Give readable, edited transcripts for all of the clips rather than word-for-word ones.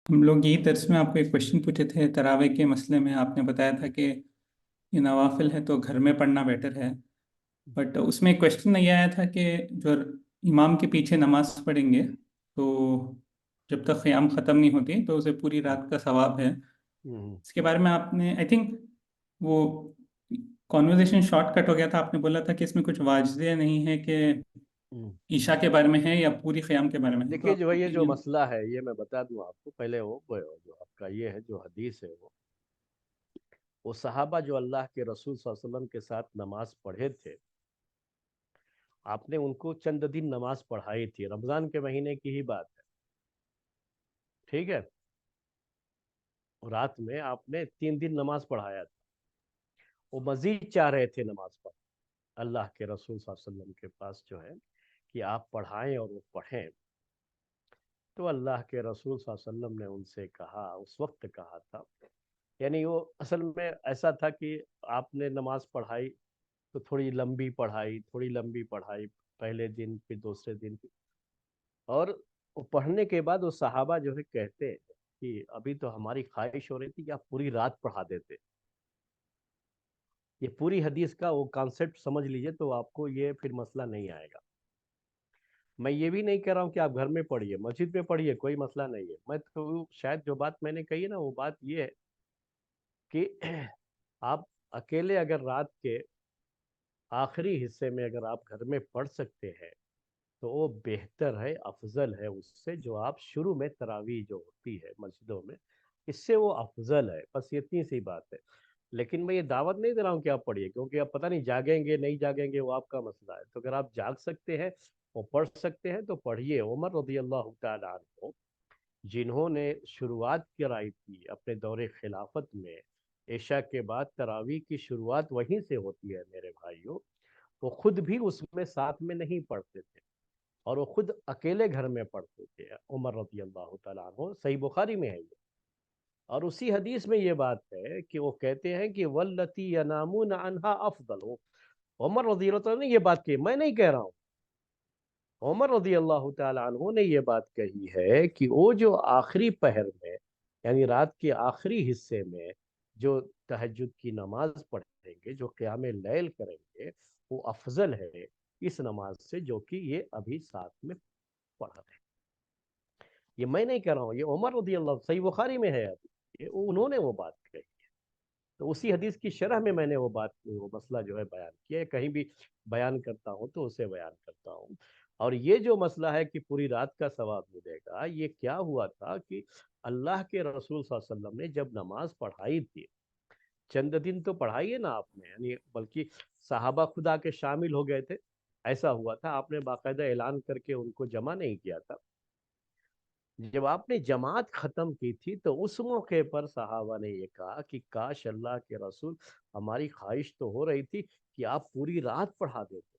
ہم لوگ یہی درس میں آپ کو ایک کوشچن پوچھے تھے تراویح کے مسئلے میں. آپ نے بتایا تھا کہ یہ نوافل ہے تو گھر میں پڑھنا بیٹر ہے. بٹ اس میں ایک کوشچن یہ آیا تھا کہ جو امام کے پیچھے نماز پڑھیں گے تو جب تک قیام ختم نہیں ہوتی تو اسے پوری رات کا ثواب ہے. اس کے بارے میں آپ نے آئی تھنک وہ کانورزیشن شارٹ کٹ ہو گیا تھا. آپ نے بولا تھا کہ اس میں کچھ واضح نہیں ہے کہ عشاء کے بارے میں ہے یا پوری قیام کے بارے میں ہے. تو دیکھیے، آپ جو کا یہ جو اوپینین. مسئلہ ہے یہ میں بتا دوں آپ کو. پہلے وہ جو آپ کا یہ ہے جو حدیث ہے وہ صحابہ جو اللہ کے رسول صلی اللہ علیہ وسلم کے ساتھ نماز پڑھے تھے، آپ نے ان کو چند دن نماز پڑھائی تھی. رمضان کے مہینے کی ہی بات ہے، ٹھیک ہے. رات میں آپ نے 3 دن نماز پڑھایا تھا. وہ مزید چاہ رہے تھے نماز پڑھ. اللہ کے رسول صلی اللہ علیہ وسلم کے پاس جو ہے کہ آپ پڑھائیں اور وہ پڑھیں. تو اللہ کے رسول صلی اللہ علیہ وسلم نے ان سے کہا، اس وقت کہا تھا، یعنی وہ اصل میں ایسا تھا کہ آپ نے نماز پڑھائی تو تھوڑی لمبی پڑھائی، تھوڑی لمبی پڑھائی، پہلے دن پھر دوسرے دن. اور وہ پڑھنے کے بعد وہ صحابہ جو ہے کہتے ہیں کہ ابھی تو ہماری خواہش ہو رہی تھی کہ آپ پوری رات پڑھا دیتے. یہ پوری حدیث کا وہ کانسیپٹ سمجھ لیجئے تو آپ کو یہ پھر مسئلہ نہیں آئے گا. میں یہ بھی نہیں کہہ رہا ہوں کہ آپ گھر میں پڑھیے، مسجد میں پڑھیے، کوئی مسئلہ نہیں ہے. میں تو شاید جو بات میں نے کہی ہے نا، وہ بات یہ ہے کہ آپ اکیلے اگر رات کے آخری حصے میں اگر آپ گھر میں پڑھ سکتے ہیں تو وہ بہتر ہے، افضل ہے اس سے جو آپ شروع میں تراویح جو ہوتی ہے مسجدوں میں، اس سے وہ افضل ہے. بس اتنی سی بات ہے. لیکن میں یہ دعوت نہیں دے رہا ہوں کہ آپ پڑھیے، کیونکہ آپ پتہ نہیں جاگیں گے نہیں جاگیں گے، وہ آپ کا مسئلہ ہے. تو اگر آپ جاگ سکتے ہیں اور پڑھ سکتے ہیں تو پڑھیے. عمر رضی اللہ تعالیٰ عنہ جنہوں نے شروعات کرائی تھی اپنے دور خلافت میں، عشاء کے بعد تراویح کی شروعات وہیں سے ہوتی ہے میرے بھائیوں، وہ خود بھی اس میں ساتھ میں نہیں پڑھتے تھے اور وہ خود اکیلے گھر میں پڑھتے تھے. عمر رضی اللہ تعالیٰ عنہ، صحیح بخاری میں ہے یہ. اور اسی حدیث میں یہ بات ہے کہ وہ کہتے ہیں کہ والتی ینامون عنہا افضل ہو. عمر رضی اللہ تعالیٰ نے یہ بات کی، میں نہیں کہہ رہا ہوں. عمر رضی اللہ تعالیٰ عنہ نے یہ بات کہی ہے کہ وہ جو آخری پہر میں، یعنی رات کے آخری حصے میں جو تہجد کی نماز پڑھیں گے، جو قیام لیل کریں گے، وہ افضل ہے اس نماز سے جو کہ یہ ابھی ساتھ میں پڑھ رہے ہیں. یہ میں نہیں کہہ رہا ہوں، یہ عمر رضی اللہ، صحیح بخاری میں ہے ابھی، انہوں نے وہ بات کہی. تو اسی حدیث کی شرح میں نے وہ بات، وہ مسئلہ جو ہے بیان کیا ہے. کہیں بھی بیان کرتا ہوں تو اسے بیان کرتا ہوں. اور یہ جو مسئلہ ہے کہ پوری رات کا ثواب ملے گا، یہ کیا ہوا تھا کہ اللہ کے رسول صلی اللہ علیہ وسلم نے جب نماز پڑھائی تھی، چند دن تو پڑھائی ہے نا آپ نے، یعنی بلکہ صحابہ خدا کے شامل ہو گئے تھے. ایسا ہوا تھا، آپ نے باقاعدہ اعلان کر کے ان کو جمع نہیں کیا تھا. جب آپ نے جماعت ختم کی تھی تو اس موقع پر صحابہ نے یہ کہا کہ کاش اللہ کے رسول، ہماری خواہش تو ہو رہی تھی کہ آپ پوری رات پڑھا دیتے.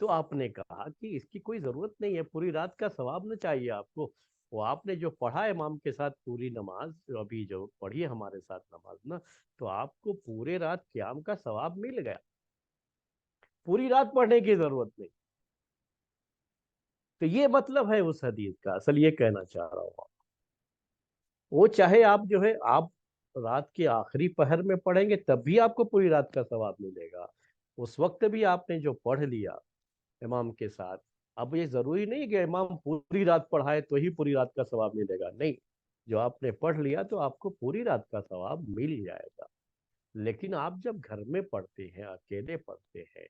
تو آپ نے کہا کہ اس کی کوئی ضرورت نہیں ہے، پوری رات کا ثواب نہ چاہیے آپ کو. وہ آپ نے جو پڑھا امام کے ساتھ پوری نماز، ابھی جو پڑھی ہے ہمارے ساتھ نماز نا، تو آپ کو پورے رات قیام کا ثواب مل گیا، پوری رات پڑھنے کی ضرورت نہیں. تو یہ مطلب ہے اس حدیث کا، اصل یہ کہنا چاہ رہا ہوں. وہ چاہے آپ جو ہے آپ رات کے آخری پہر میں پڑھیں گے تب بھی آپ کو پوری رات کا ثواب ملے گا. اس وقت بھی آپ نے جو پڑھ لیا امام کے ساتھ، اب یہ ضروری نہیں کہ امام پوری رات پڑھائے تو ہی پوری رات کا ثواب ملے گا، نہیں. جو آپ نے پڑھ لیا تو آپ کو پوری رات کا ثواب مل جائے گا. لیکن آپ جب گھر میں پڑھتے ہیں، اکیلے پڑھتے ہیں،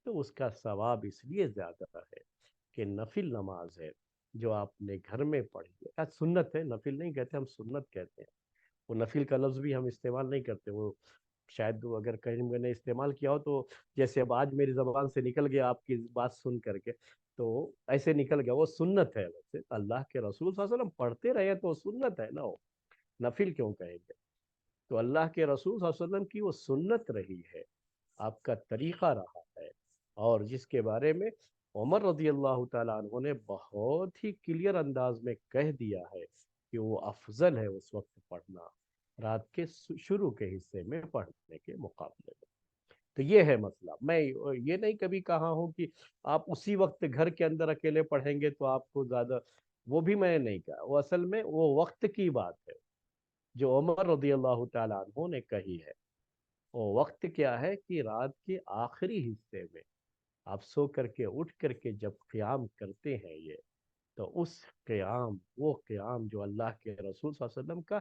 تو اس کا ثواب اس لیے زیادہ ہے کہ نفل نماز ہے جو آپ نے گھر میں پڑھی ہے. سنت ہے، نفل نہیں کہتے ہم، سنت کہتے ہیں. وہ نفل کا لفظ بھی ہم استعمال نہیں کرتے، وہ شاید اگر کہیں میں نے استعمال کیا ہو تو جیسے اب آج میری زبان سے نکل گیا آپ کی بات سن کر کے، تو ایسے نکل گیا. وہ سنت ہے. ویسے اللہ کے رسول صلی اللہ علیہ وسلم پڑھتے رہے تو سنت ہے نا، وہ نفل کیوں کہیں گے. تو اللہ کے رسول صلی اللہ علیہ وسلم کی وہ سنت رہی ہے، آپ کا طریقہ رہا ہے، اور جس کے بارے میں عمر رضی اللہ تعالیٰ عنہ نے بہت ہی کلیئر انداز میں کہہ دیا ہے کہ وہ افضل ہے اس وقت پڑھنا، رات کے شروع کے حصے میں پڑھنے کے مقابلے میں. تو یہ ہے مسئلہ. میں یہ نہیں کبھی کہا ہوں کہ آپ اسی وقت گھر کے اندر اکیلے پڑھیں گے تو آپ کو زیادہ وہ بھی میں نے نہیں کہا، وہ اصل میں وہ وقت کی بات ہے جو عمر رضی اللہ تعالیٰ عنہ نے کہی ہے۔ وہ وقت کیا ہے کہ رات کے آخری حصے میں آپ سو کر کے اٹھ کر کے جب قیام کرتے ہیں یہ، تو اس قیام، وہ قیام جو اللہ کے رسول صلی اللہ علیہ وسلم کا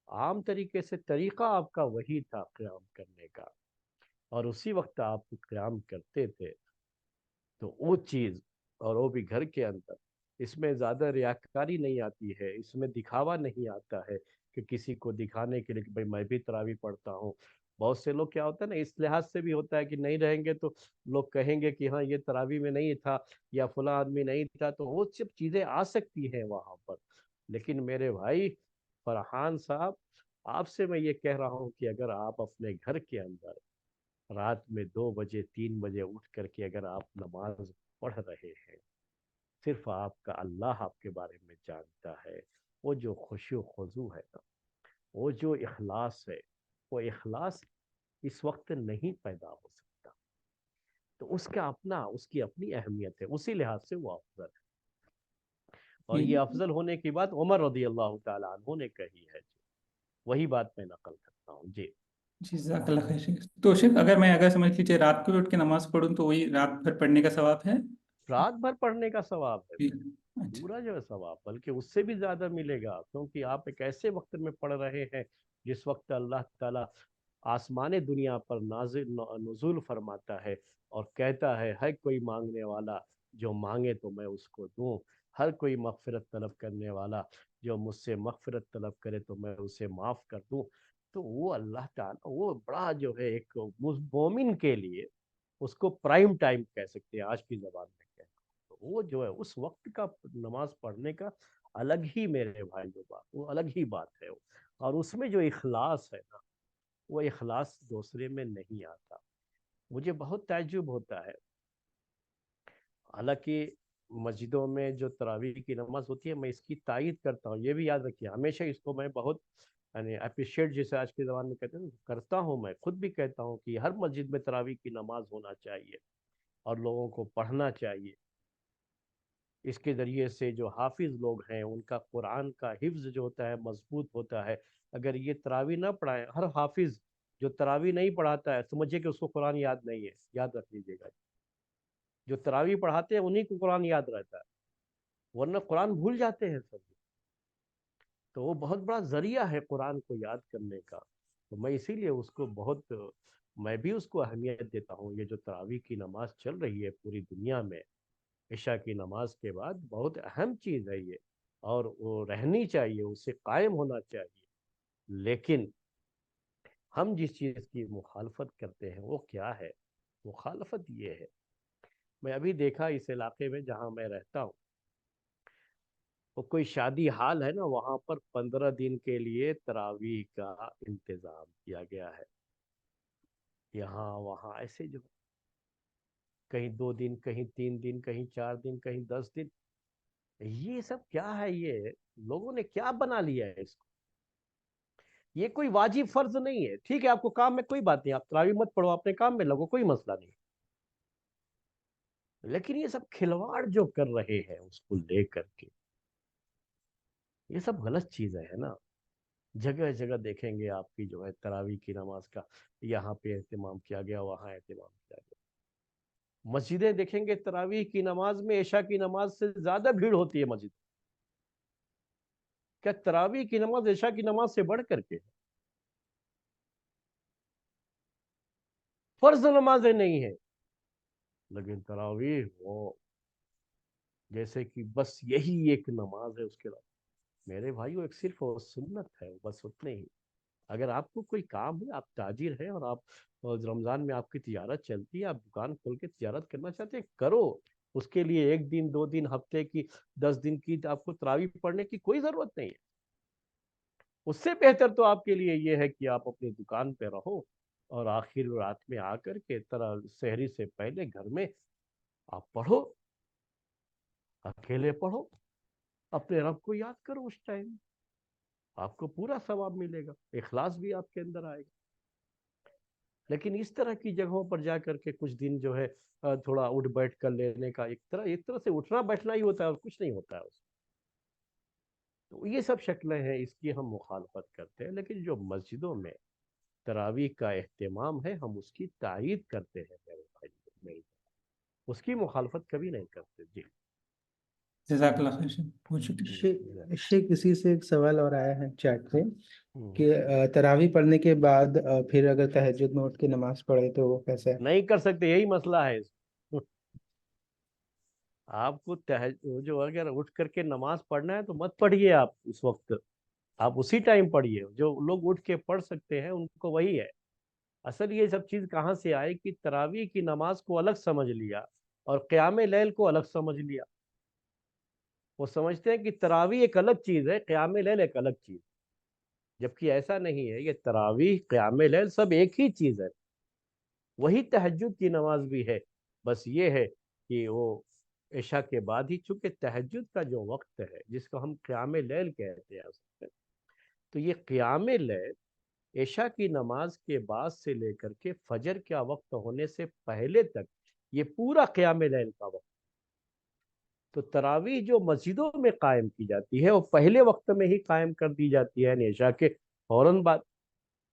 عام طریقے سے طریقہ آپ کا وہی تھا قیام کرنے کا، اور اسی وقت آپ قیام کرتے تھے، تو وہ چیز، اور وہ بھی گھر کے اندر، اس میں زیادہ ریاکاری نہیں آتی ہے، اس میں دکھاوا نہیں آتا ہے کہ کسی کو دکھانے کے لیے کہ بھئی میں بھی تراویح پڑھتا ہوں۔ بہت سے لوگ کیا ہوتا ہے نا، اس لحاظ سے بھی ہوتا ہے کہ نہیں رہیں گے تو لوگ کہیں گے کہ ہاں یہ تراویح میں نہیں تھا، یا فلاں آدمی نہیں تھا، تو وہ سب چیزیں آ سکتی ہیں وہاں پر۔ لیکن میرے بھائی فرحان صاحب، آپ سے میں یہ کہہ رہا ہوں کہ اگر آپ اپنے گھر کے اندر رات میں 2 بجے 3 بجے اٹھ کر کے اگر آپ نماز پڑھ رہے ہیں، صرف آپ کا اللہ آپ کے بارے میں جانتا ہے، وہ جو خشوع و خضوع ہے نا، وہ جو اخلاص ہے، وہ اخلاص اس وقت نہیں پیدا ہو سکتا، تو اس کا اپنا، اس کی اپنی اہمیت ہے، اسی لحاظ سے وہ افضل ہے۔ اور یہ یہ افضل ہونے کی بات عمر رضی اللہ تعالیٰ عنہ نے کہی ہے جی، وہی بات میں نقل کرتا ہوں جی۔ جزاک اللہ خیر شیخ۔ تو شیخ اگر سمجھ لیجیے رات کو بھی اٹھ کے نماز پڑھوں تو وہی رات بھر پڑھنے کا ثواب ہے؟ رات بھر پڑھنے کا ثواب ہے جی، بھائی، اچھا۔ پورا جو ہے ثواب، بلکہ اس سے بھی زیادہ ملے گا، کیونکہ آپ ایک ایسے وقت میں پڑھ رہے ہیں جس وقت اللہ تعالیٰ آسمان دنیا پر نزول فرماتا ہے اور کہتا ہے کوئی مانگنے والا جو مانگے تو میں اس کو دوں، ہر کوئی مغفرت طلب کرنے والا جو مجھ سے مغفرت طلب کرے تو میں اسے معاف کر دوں۔ تو وہ اللہ تعالیٰ، وہ بڑا جو ہے ایک مومن کے لیے، اس کو پرائم ٹائم کہہ سکتے ہیں آج کی زبان میں کہہ، تو وہ جو ہے اس وقت کا نماز پڑھنے کا الگ ہی میرے بھائی جو بات، وہ الگ ہی بات ہے، اور اس میں جو اخلاص ہے نا، وہ اخلاص دوسرے میں نہیں آتا۔ مجھے بہت تعجب ہوتا ہے، حالانکہ مسجدوں میں جو تراویح کی نماز ہوتی ہے میں اس کی تائید کرتا ہوں، یہ بھی یاد رکھیے ہمیشہ اس کو میں بہت یعنی اپریشیٹ جسے آج کے زبان میں کہتے ہیں کرتا ہوں، میں خود بھی کہتا ہوں کہ ہر مسجد میں تراویح کی نماز ہونا چاہیے اور لوگوں کو پڑھنا چاہیے۔ اس کے ذریعے سے جو حافظ لوگ ہیں ان کا قرآن کا حفظ جو ہوتا ہے مضبوط ہوتا ہے۔ اگر یہ تراویح نہ پڑھائیں، ہر حافظ جو تراویح نہیں پڑھاتا ہے سمجھے کہ اس کو قرآن یاد نہیں ہے، یاد رکھ لیجیے گا، جو تراویح پڑھاتے ہیں انہیں کو قرآن یاد رہتا ہے، ورنہ قرآن بھول جاتے ہیں سب۔ تو وہ بہت بڑا ذریعہ ہے قرآن کو یاد کرنے کا، تو میں اسی لیے اس کو بہت، میں بھی اس کو اہمیت دیتا ہوں۔ یہ جو تراویح کی نماز چل رہی ہے پوری دنیا میں عشاء کی نماز کے بعد، بہت اہم چیز ہے یہ، اور وہ رہنی چاہیے، اسے قائم ہونا چاہیے۔ لیکن ہم جس چیز کی مخالفت کرتے ہیں وہ کیا ہے؟ مخالفت یہ ہے، میں ابھی دیکھا اس علاقے میں جہاں میں رہتا ہوں، وہ کوئی شادی حال ہے نا، وہاں پر 15 دن کے لیے تراویح کا انتظام کیا گیا ہے۔ یہاں وہاں ایسے جو کہیں 2 دن، کہیں 3 دن، کہیں 4 دن، کہیں 10 دن، یہ سب کیا ہے؟ یہ لوگوں نے کیا بنا لیا ہے اس کو؟ یہ کوئی واجب فرض نہیں ہے، ٹھیک ہے آپ کو کام میں کوئی بات نہیں، آپ تراویح مت پڑھو، اپنے کام میں لگو، کوئی مسئلہ نہیں، لیکن یہ سب کھلواڑ جو کر رہے ہیں اس کو لے کر کے، یہ سب غلط چیزیں ہیں نا۔ جگہ جگہ دیکھیں گے آپ کی جو ہے تراویح کی نماز کا یہاں پہ اہتمام کیا گیا، وہاں اہتمام کیا گیا۔ مسجدیں دیکھیں گے تراویح کی نماز میں عشاء کی نماز سے زیادہ بھیڑ ہوتی ہے مسجد، کیا تراویح کی نماز عشاء کی نماز سے بڑھ کر کے؟ فرض نمازیں نہیں ہیں، لیکن تراویح وہ جیسے کہ بس یہی ایک نماز ہے، اس کے علاوہ میرے بھائیو ایک صرف وہ سنت ہے، بس اتنے ہی۔ اگر آپ کو کوئی کام ہے، آپ تاجر ہیں اور آپ رمضان میں آپ کی تجارت چلتی ہے، آپ دکان کھول کے تجارت کرنا چاہتے ہیں، کرو، اس کے لیے 1 دن 2 دن ہفتے کی 10 دن کی آپ کو تراویح پڑھنے کی کوئی ضرورت نہیں ہے۔ اس سے بہتر تو آپ کے لیے یہ ہے کہ آپ اپنی دکان پہ رہو اور آخر رات میں آ کر کے سحری سے پہلے گھر میں آپ پڑھو، اکیلے پڑھو، اپنے رب کو یاد کرو، اس ٹائم آپ کو پورا ثواب ملے گا، اخلاص بھی آپ کے اندر آئے گا۔ لیکن اس طرح کی جگہوں پر جا کر کے کچھ دن جو ہے تھوڑا اٹھ بیٹھ کر لینے کا، ایک طرح سے اٹھنا بیٹھنا ہی ہوتا ہے اور کچھ نہیں ہوتا ہے اس میں۔ تو یہ سب شکلیں ہیں، اس کی ہم مخالفت کرتے ہیں، لیکن جو مسجدوں میں تراویح کا اہتمام ہے ہم اس کی تائید کرتے ہیں میرے بھائی، میری اس کی مخالفت کبھی نہیں کرتے جی۔ جزاک اللہ خیر شیخ، بہت شکریہ۔ شیخ کسی سے ایک سوال اور آیا ہے چیٹ پہ ہوں۔ کہ تراویح پڑھنے کے بعد پھر اگر تہجد میں اٹھ کے نماز پڑھے تو وہ کیسے ہے؟ نہیں کر سکتے، یہی مسئلہ ہے۔ آپ کو جو اگر اٹھ کر کے نماز پڑھنا ہے تو مت پڑھیے آپ اس وقت، آپ اسی ٹائم پڑھیے۔ جو لوگ اٹھ کے پڑھ سکتے ہیں ان کو وہی ہے۔ اصل یہ سب چیز کہاں سے آئی کہ تراویح کی نماز کو الگ سمجھ لیا اور قیام لیل کو الگ سمجھ لیا۔ وہ سمجھتے ہیں کہ تراویح ایک الگ چیز ہے، قیام لیل ایک الگ چیز، جبکہ ایسا نہیں ہے۔ یہ تراویح، قیام لیل سب ایک ہی چیز ہے، وہی تہجد کی نماز بھی ہے۔ بس یہ ہے کہ وہ عشاء کے بعد ہی، چونکہ تہجد کا جو وقت ہے جس کو ہم قیام لیل کہتے ہیں اصل میں، تو یہ قیام لیل عشاء کی نماز کے بعد سے لے کر کے فجر کا وقت ہونے سے پہلے تک یہ پورا قیام لیل کا وقت۔ تو تراویح جو مسجدوں میں قائم کی جاتی ہے وہ پہلے وقت میں ہی قائم کر دی جاتی ہے، یعنی عشاء کے فوراً بعد۔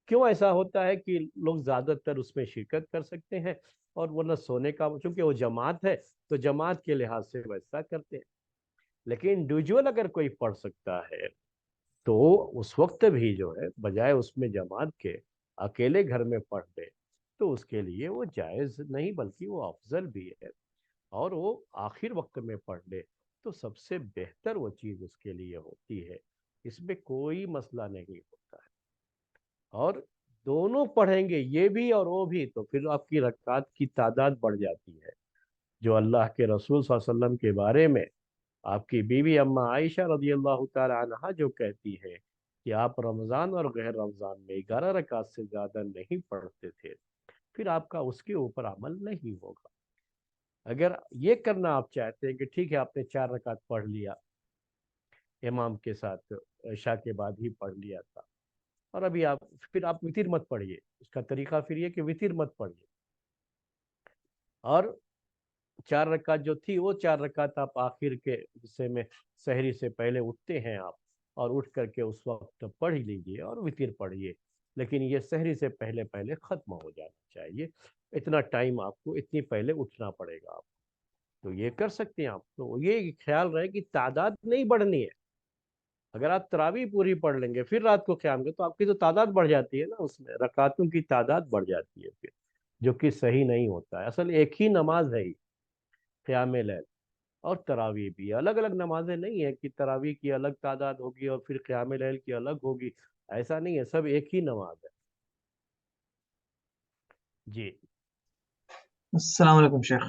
کیوں ایسا ہوتا ہے کہ لوگ زیادہ تر اس میں شرکت کر سکتے ہیں، اور ورنہ سونے کا، چونکہ وہ جماعت ہے تو جماعت کے لحاظ سے ویسا کرتے ہیں۔ لیکن انڈیویجول اگر کوئی پڑھ سکتا ہے تو اس وقت بھی جو ہے بجائے اس میں جماعت کے اکیلے گھر میں پڑھ لے تو اس کے لیے وہ جائز نہیں بلکہ وہ افضل بھی ہے، اور وہ آخر وقت میں پڑھ لے تو سب سے بہتر وہ چیز اس کے لیے ہوتی ہے، اس میں کوئی مسئلہ نہیں ہوتا ہے۔ اور دونوں پڑھیں گے، یہ بھی اور وہ بھی، تو پھر آپ کی رکعات کی تعداد بڑھ جاتی ہے۔ جو اللہ کے رسول صلی اللہ علیہ وسلم کے بارے میں آپ کی بیوی اما عائشہ رضی اللہ تعالی عنہا جو کہتی ہے کہ آپ رمضان اور غیر رمضان میں 11 رکعت سے زیادہ نہیں پڑھتے تھے، پھر آپ کا اس کے اوپر عمل نہیں ہوگا۔ اگر یہ کرنا آپ چاہتے ہیں کہ ٹھیک ہے آپ نے 4 رکعت پڑھ لیا امام کے ساتھ، عشاء کے بعد ہی پڑھ لیا تھا، اور ابھی پھر آپ وتر مت پڑھیے۔ اس کا طریقہ پھر یہ کہ وتر مت پڑھیے، اور 4 رکعت جو تھی وہ 4 رکعت آپ آخر کے حصے میں سحری سے پہلے اٹھتے ہیں آپ، اور اٹھ کر کے اس وقت پڑھ ہی لیجئے اور وتر پڑھیے، لیکن یہ سحری سے پہلے پہلے ختم ہو جانا چاہیے۔ اتنا ٹائم آپ کو، اتنی پہلے اٹھنا پڑے گا آپ کو، تو یہ کر سکتے ہیں آپ۔ تو یہ خیال رہے کہ تعداد نہیں بڑھنی ہے۔ اگر آپ تراویح پوری پڑھ لیں گے پھر رات کو قیام کریں تو آپ کی تو تعداد بڑھ جاتی ہے نا، اس میں رکعتوں کی تعداد بڑھ جاتی ہے پھر، جو کہ صحیح نہیں ہوتا ہے۔ اصل ایک ہی نماز ہے ہی، قیام لیل اور تراویح بھی۔ الگ الگ نمازیں نہیں ہیں کہ تراویح کی الگ تعداد ہوگی اور پھر قیام لیل کی الگ ہوگی، ایسا نہیں ہے، سب ایک ہی نماز ہے جی۔ السلام علیکم شیخ۔